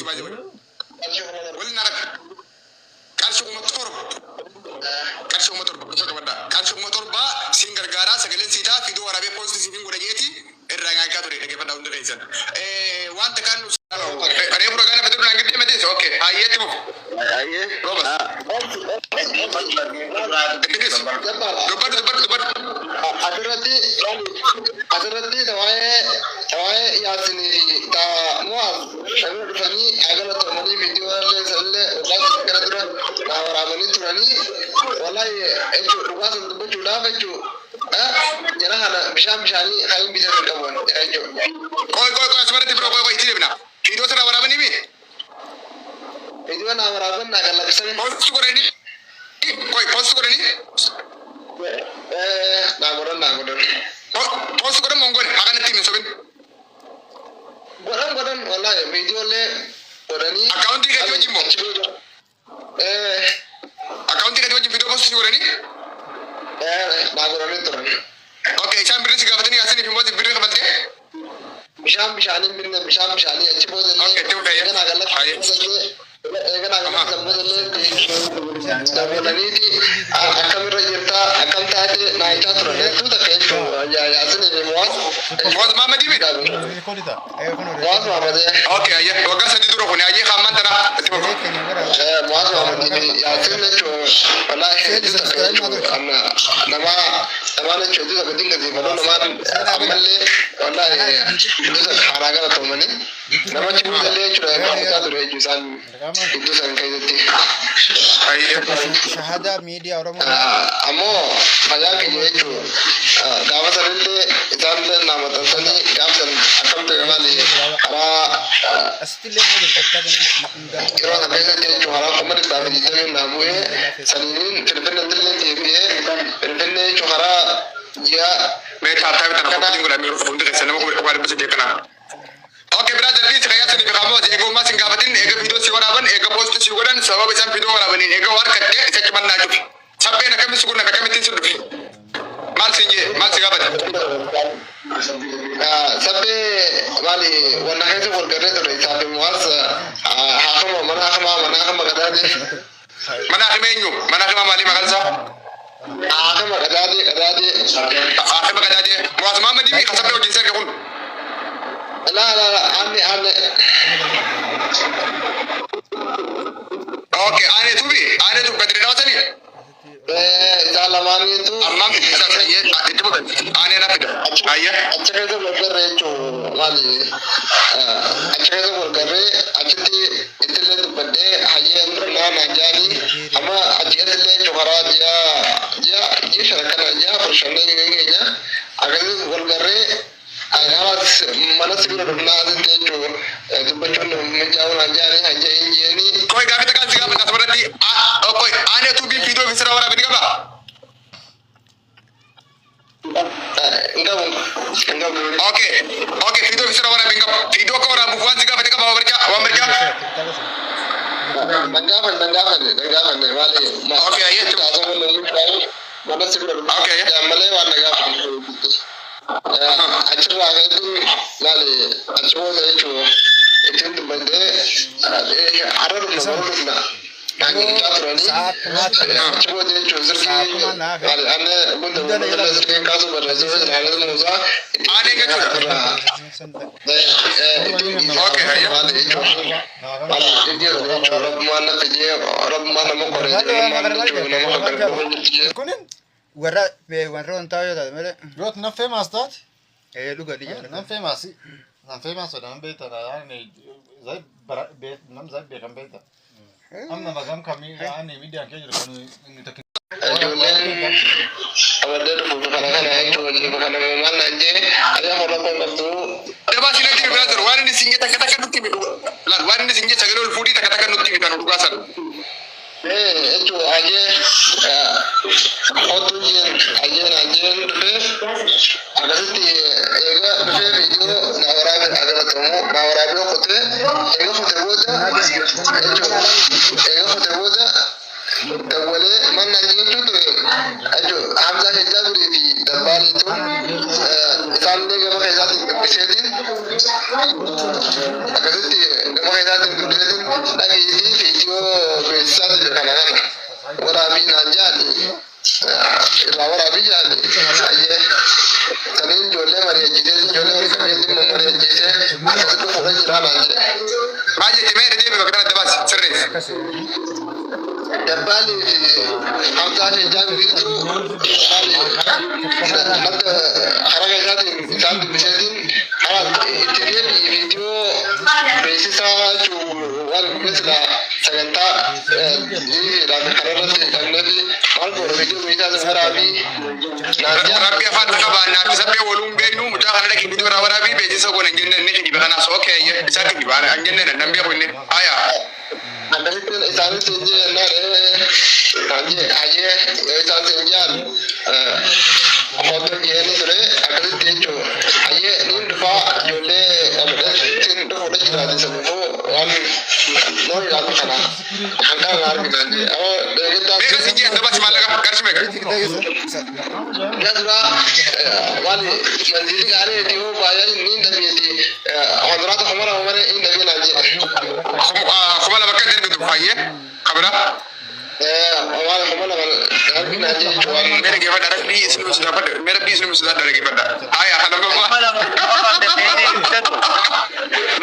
باجي ولنا رك كارشو موتور كارشو موتور با سينجر غارا سجلين سيتا في دو عربي بوست سيفين غوريتي الرجال كاتوري دكتور داون دريسن وانت كانوا أريد بروجرام بدو بلانكت دي مدرسة أوكي هاي تمو هاي روبس دبر أدرتي تواي ياسيني تا موال شغل فني أغلى تمني فيديو اللي سلله ولا كردرا ناورامني تراني والله إنشو واسن تبجو لا بجو جنا هذا مشاني هاي بيجي تكمل إنشو كوي سمرتي برو كوي تيجي بنا فيديو سنا ورامني مين فيديو ناورامن ناقل لكسر post كورني كوي post كورني ناقولن post كورن مونغول أكان تيم سوين godon wallahi video le godani account ke joji mo account ke joji video post sigurani na godani to okay sham birni sigafatini asini fimozi birni khabate mishani achi boze okay tuta ya na galla ega na galla sambodale godani di akamira jirta akamtaate na ita to ne tu ta kecho ya asini de mo mama di mi اوكي يا وقاس دي دروخ ني اي خمان ترى مواز محمد يا تنچو والله انا نما نچو دي بدين دي بلو نما عمل والله حراغه تومني نما چو دي چو تا دري جسان جسان كايدتي اي شهاده ميديا اورمو امو مجاك يچو داوسرنده اذان نام تسني كابسن اكمت مالي استلم كيرو نبيل دي جوهرا قمر بابي دي ناموي سنين تلفن دلن دي بي تلفن جوهرا يا ميتا تايب تنقطع دينغلا ميرو فوند سنمو وارب سديكنا اوكي برادر بيس خيات دي بخامو ايغو ما سنغابتين ايغو فيديو سيورابن ايغو بوست سيورن سبب سام فيديو ورابن ايغو وار كدي سچمن ناجو سبينا كم سكون كم تنسدو مال سنغابت سبي مالي وانا هيزو والقرية دولي سابي مواز حاكم مناخم قدادي مناخم مالي مغلسة حاكم قدادي مواز ما مديمي خسبي وجنسة كون لا عني اوكي انا تو بدري نوزني زالماني تو امام ساسيه اتبو انا نافده ايه اچھے بلگر چو والی اچھے بلگر اچھتی اتلے بڑے حجے نا نجانی اما اچھے لے چوہرا دیا یہ شرکنا یا پرشنے گیا اگر بلگر اگاس منس بھی رنا دے جو بچوں میں جاؤ نجانی حجے انجینی کوئی گاوی تک سیگا بتا سبرتی کوئی انے تو بھی ویڈیو وسرا ورا بنگا اوكي فيديو بسرعه ورا بينك فيديو كورا بوفان سيغا فتك باو برجا دنگافن والي اوكي ايه تو mana siguro okay male wala ga achira agadu lale acho echo etindu bande harar na يعني تاتروني شو ده شو زرقي أنا بندر بندر زرقي كاسو برزوج الحاجات الموضوع أنا كذا أوكي هاي هذا شو هذا تيجي رب ما أنا تيجي رب ما أنا مقرر شو أنا مقرر كونين ورا ورا أنتايو ده مره روت نفهم أستاذ لوكا دي نفهم أسي نفهم أستاذ أنا بيت أنا يعني زي بيت نم زي بيكم بيت أمنا مقام كمي يعني ميديا كيجر كانوا نتكلم أجولين أودر فبكرة أجول فبكرة ما نجى أنا هلا بمسو دبا سيلتي برادر وارني سينجة تكتك نوتي بدو لا وارني سينجة سجلوا الفودي تكتك نوتي بدو نقول كاسر itu aja fotonya aja deh ada sih ega video nawarabe agak ketemu nawarabe foto ega foto boda tawale mana gitu tuh ajo hamzah hijabri di depan itu sampai ke pakai zat kesetin akkasitti gama keessatti guddinatin dhageetii fiidiyoo beeksisaa ture kana waraabii naan jaani irraa waraabii jaani ayyee saniin ijoollee mari'achiisee ijoollee mirkaneetiin immoo mari'achiisee akkasitti fuula jiraa naan jedhe. Maal jetti mee deebii bakka kanatti baasi sirreessi. Dabbaanii fi hamsaa keejaa biqiltuu madda haraga isaatiin isaan dubbiseetiin itti deebii viidiyoo beeksisaa waan keessaa sagantaa kanarratti dhaqneefi maal godhu viidiyoo beeksisaa waraabii rabbi afaan qabaa naaf sabbee waluun beeknu mucaa kana dhaqee viidiyoo irraa waraabii beeksisa goona hin jenne inni dhibe kanaas okee isaa dhibe hin jenne nan beeku inni hayaa. Andasitin isaanis inji nare aye isaan senjaan hoto jeni ture akkasitti jechuun aye niin dhufaa ijoollee abadatin dhufuudha jiraate sababu waan noon ilaalu kana hanqaa arginan deeggartaa beeka sinji dabas maallaqa qarshi meeqa jasura waan manzili gaarii dhiyoo baay'ee niin dhabeeti hoduraata humara humara hin dhabeenaan jedhe humala bakka darbitu fayye kabira wala humala darbi na je chuan mere ke fada rabbi isnu sudah fada mere rabbi isnu sudah dari ke fada aya hana baba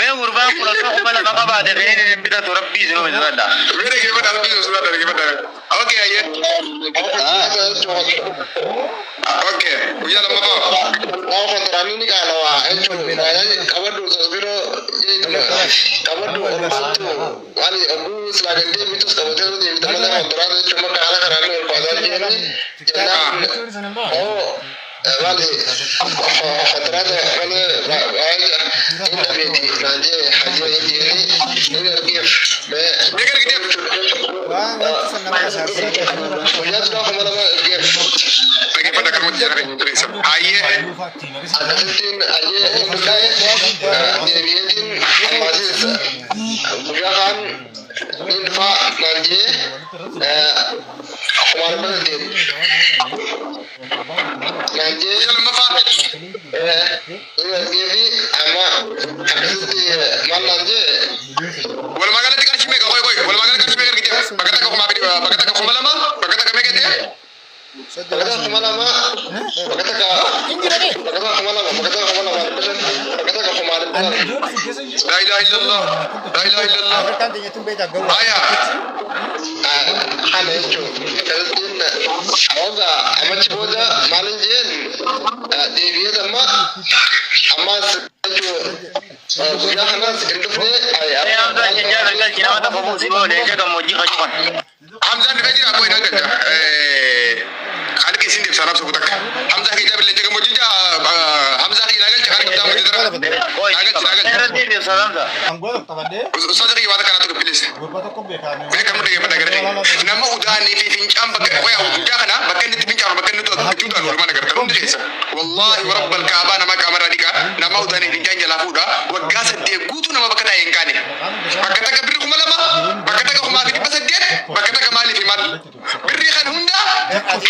me urban pura so humala maka ba de bene bida to rabbi isnu sudah mere ke fada rabbi sudah dari ke fada okay aye okay uya lama baba oh kontrani ni kalau encu kabadu sabiro kabadu wali abu selaga dia mitus kabadu dia teman antara cuma kalah karena berpadaan ini oh wali antara kalau aja ini nanti haji ini gift mereka gift punya sudah kemana gift lagi pada kamu jangan interest aye adatin aye dietin masih bukan info nanti hamaरे पास दे nanti ये भी ama akasiti mana nanti wala magala tikar shime ka koy wala magala tikar shime ka gitu bagata ka kuma video bagata ka kuma lama bagata ka megete bagata ka kuma lama bagata ka kuma lama bagata ka kuma lama la ilaha illallah aya hana itu kalin awga amachi boda malinjen deviya damma amma itu sudah hanas indufne aya hamza ya daga kina mata babu zibo ne ke ga moji hajwan hamza ne bajira boy daga khaliki sinde sarab su kutak hamza ki jabil le moji ja hamza ki daga khaliki da moji dara daga ne salamza angol tabade sadri wada kana to please me kam de mata gare nama udani fi fincam baka waya uja kana bakan ni fincam bakan ni to juda no mana gar kan desa wallahi wa rabbal kaaba nama kamera dika nama udani fincam jala fuda wa gasa de gutu nama bakata yenkane bakata ka bir kuma lama bakata ka kuma fi basadde bakata ka mali fi mal birri khan hunda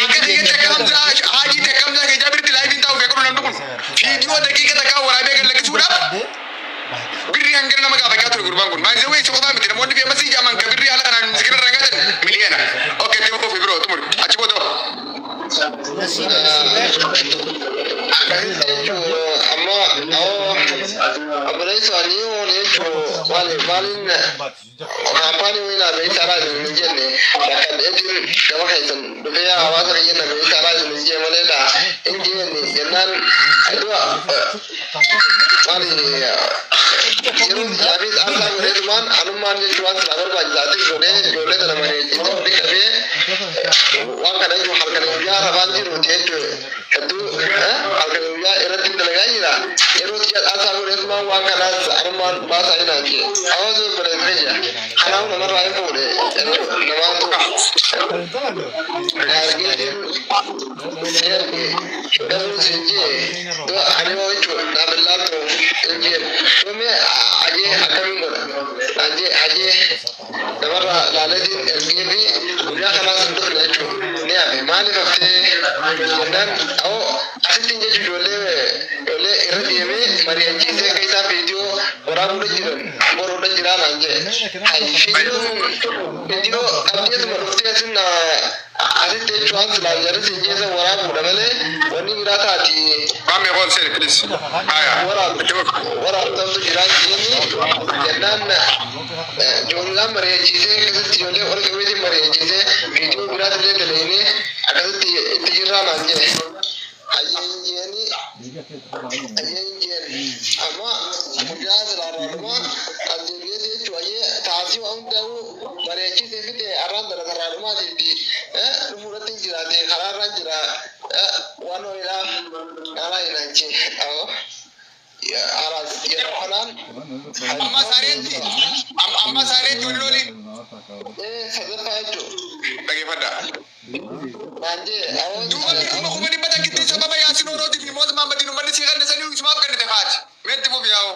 ikati yata kamza haji te kamza ke jabir tilai bin taw be ko nan dukun video dakika ta ka wara be gal laki suda birri anggar nama ka bakatu gurban kun mai zewe so ba mi de modi be masi jaman ka birri ala kana zikira rangatan miliana okay timo ko fibro tumur achi bodo amma abulai sani woni to wale balin kampani wina be tara ni jenne da kan edin da maka isan da ya wasa yana be tara ni je male da inje ne yannan aiwa wale yero jabi Allah Rahman Hanuman ne tuan sabar ba zati jole da mare ito dikabe waka da halkan ya rabanji rote to hadu halkan ya iratin da lagayira yero ya Allah Rahman waka da Hanuman ba sa ina ke awazo baraja halawu na mara aiko ne na ma to da sinje to anewa to na billato inje to me aje akamin gona aje da mara laladin ergebi ya kana sun dole to ne abi mali fakte nan au asitin je dole iradiye me mariyanci sai kai sa video waraabuu jiran boroodha jiraan anje video abdiya ma dhuftee asin asitti jechuun silaan jarris jeesa waraabuu dhabale wanni biraa taati Kami qol sir please. Aya. waraabtamtu jiraan jennaan ijoollee mari'achiisee akkasitti ijoollee warra qabeetii mari'achiisee viidiyoo biraas illee teleene akkasitti itti jirraan anje hayyenjeeni amma guyyaa silaarraadhuma kan deebi'eeti jechuu hayyee taasii waan ta'uu mari'achiisee fide arraan dara sarraadhumaatiitti dhufuudhatti hin jiraate karaarraan jira waan ho'iidhaa dhala hinanche alas yeroo kanaan Amma sareetti walloli. sadaffaa jechuu Dhaggeeffadha. naanjee Duuba biiruma kuma dhibba takkitti sababa yaasin orootii fi moota Mahammadiin uummanni sii kannasanii isumaaf kennite faati. Meetti fuuf yaa'u.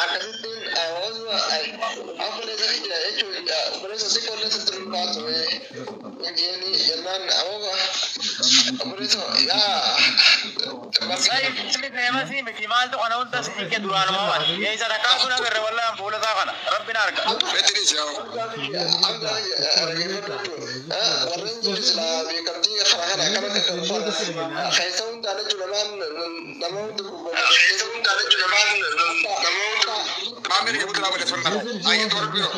akkasittiin obboleessa jira jechuun obboleessa si qolleessa turuun baatu jeeni jennaan obboleessa Meetti dhiisi yaa'u. warreen jiru silaa beekamtii karaa kana akkanatti keessa hundaan jechuun nama hundi keessa hundaan jechuun nama hunda Maamilli gibuutu laa waliin sonna. Ayyee toora biro.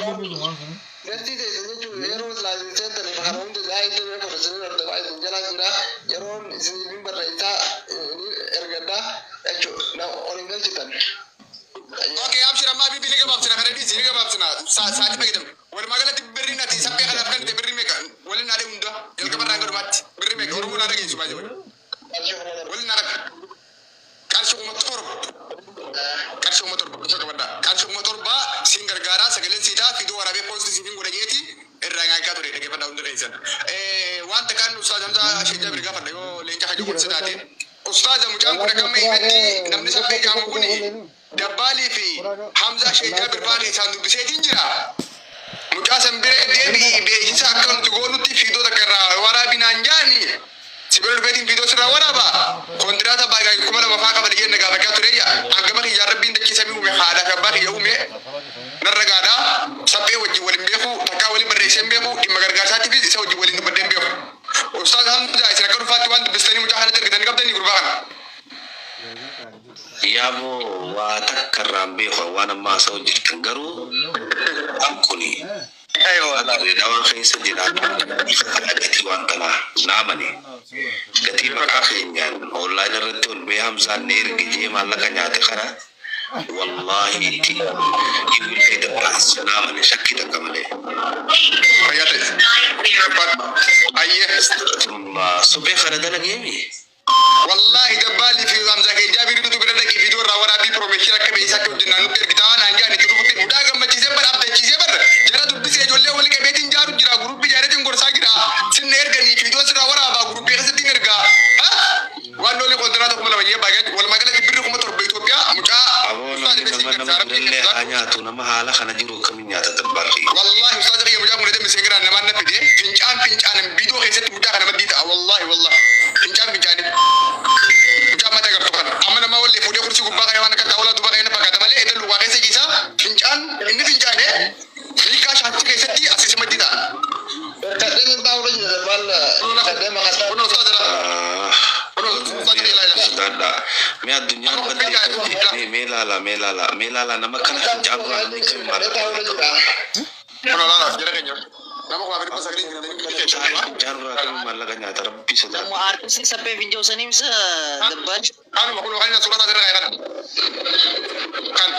Ganti teessan jechuun yeroo silaatiin seentanii karaa hundi laayitee beeku isin hordofaa isin jalaa jira yeroon isin barreessaa ergaddaa jechuun ol hin galchitan. Okay, abshir amma bibi liga babsina kana di liga babsina saati bagidam wal magalati birri nati sabbe kana kan te birri meka wal na de unda el kabar rangar mat birri meka orumo na dagi subaje wal na rak karshu motor ko bada karshu motor ba singar gara sagalen sita fidu warabe post sifin gode geti irranga ka to de bada unda reason wanta kan ustaz hamza sheja birga fadda yo lenka hajo ko sidate ustaz mujan ko kam imeti namni sabbe jamu kuni Dabbali fi Hamza Sheikh Birfani isaan dubbiseetiin jira. Mucaa sanbiree deebii beeksisa akka nuti goonutti fiidoo takka irraa waraabinaan jaani. Sibira dhufeetiin fiidoo sirraa waraaba. Kontiraata baagaa 2000 faa qaba dhigeen nagaa fakkaa tureeyya. Hangama kiyyaa rabbiin dachii samii uume haadhaa fi abbaa kiyya uume. Narra gaadhaa saphee wajjin waliin beeku takkaa waliin barreessee hin beeku dhimma gargaarsaatiif isa wajjin waliin dubbadee hin beeku. Ustaaz Hamza isin akka dhufaatti waan dubbistanii mucaa kanatti argatanii qabdanii gurbaa kana. Yabo waa takka irraan beeku waan ammaa isa hojjetan garuu kuni waan keessa jiraatu waan kanaa naamani gatii maqaa keenyaan online irratti ol bee Hamzaan ni ergijee maallaqa nyaate kana wallahi itti himillee dabalaas naamani shakkii takka malee. Suphee kana dalageemi. Wallahi Dabbali fi Hamza ke Jabir tu berada ki video rawara bi promotion akka be isa ko jinna nu tergita na anja ni tu puti muda ga machi se bar abda chi se bar jara tu bise jolle wali ke betin jaru jira group bi jare tin gorsa gira sin ner ga ni video sira wara ba group bi khasati ner ga ha wano le kontrata ko mala ye bagat wal magala ti birru ko motor be Ethiopia muca hanya tu nama hala kana jiru kaminya ta Dabbali. Wallahi ustaz ke muja mun de misengra na man na pide pincan video khasati muda kana madita wallahi pincan Mucaa mata gartokan amma nama wallee fuudhee kursi gubbaa kana waan akka taa'ulaa duuba kana fakkaata malee edda luwaa keessa jiisa fincaan inni fincaane hiikaa shaatti keessatti asii simaddi ta'a. Kadeen taa'uudha jira bal kadeen maqaa Kun ustaz jira. Dada, me adunya melala nama kana fincaan kurang ni kemana? Kun lala jira keenya. Nama ko abiri pasakli jira ni Jangan ragu malah kan nyata lebih sedap. Mau artis sih sampai video sanim se debat. Kan makulu kan surat ada kan. Kan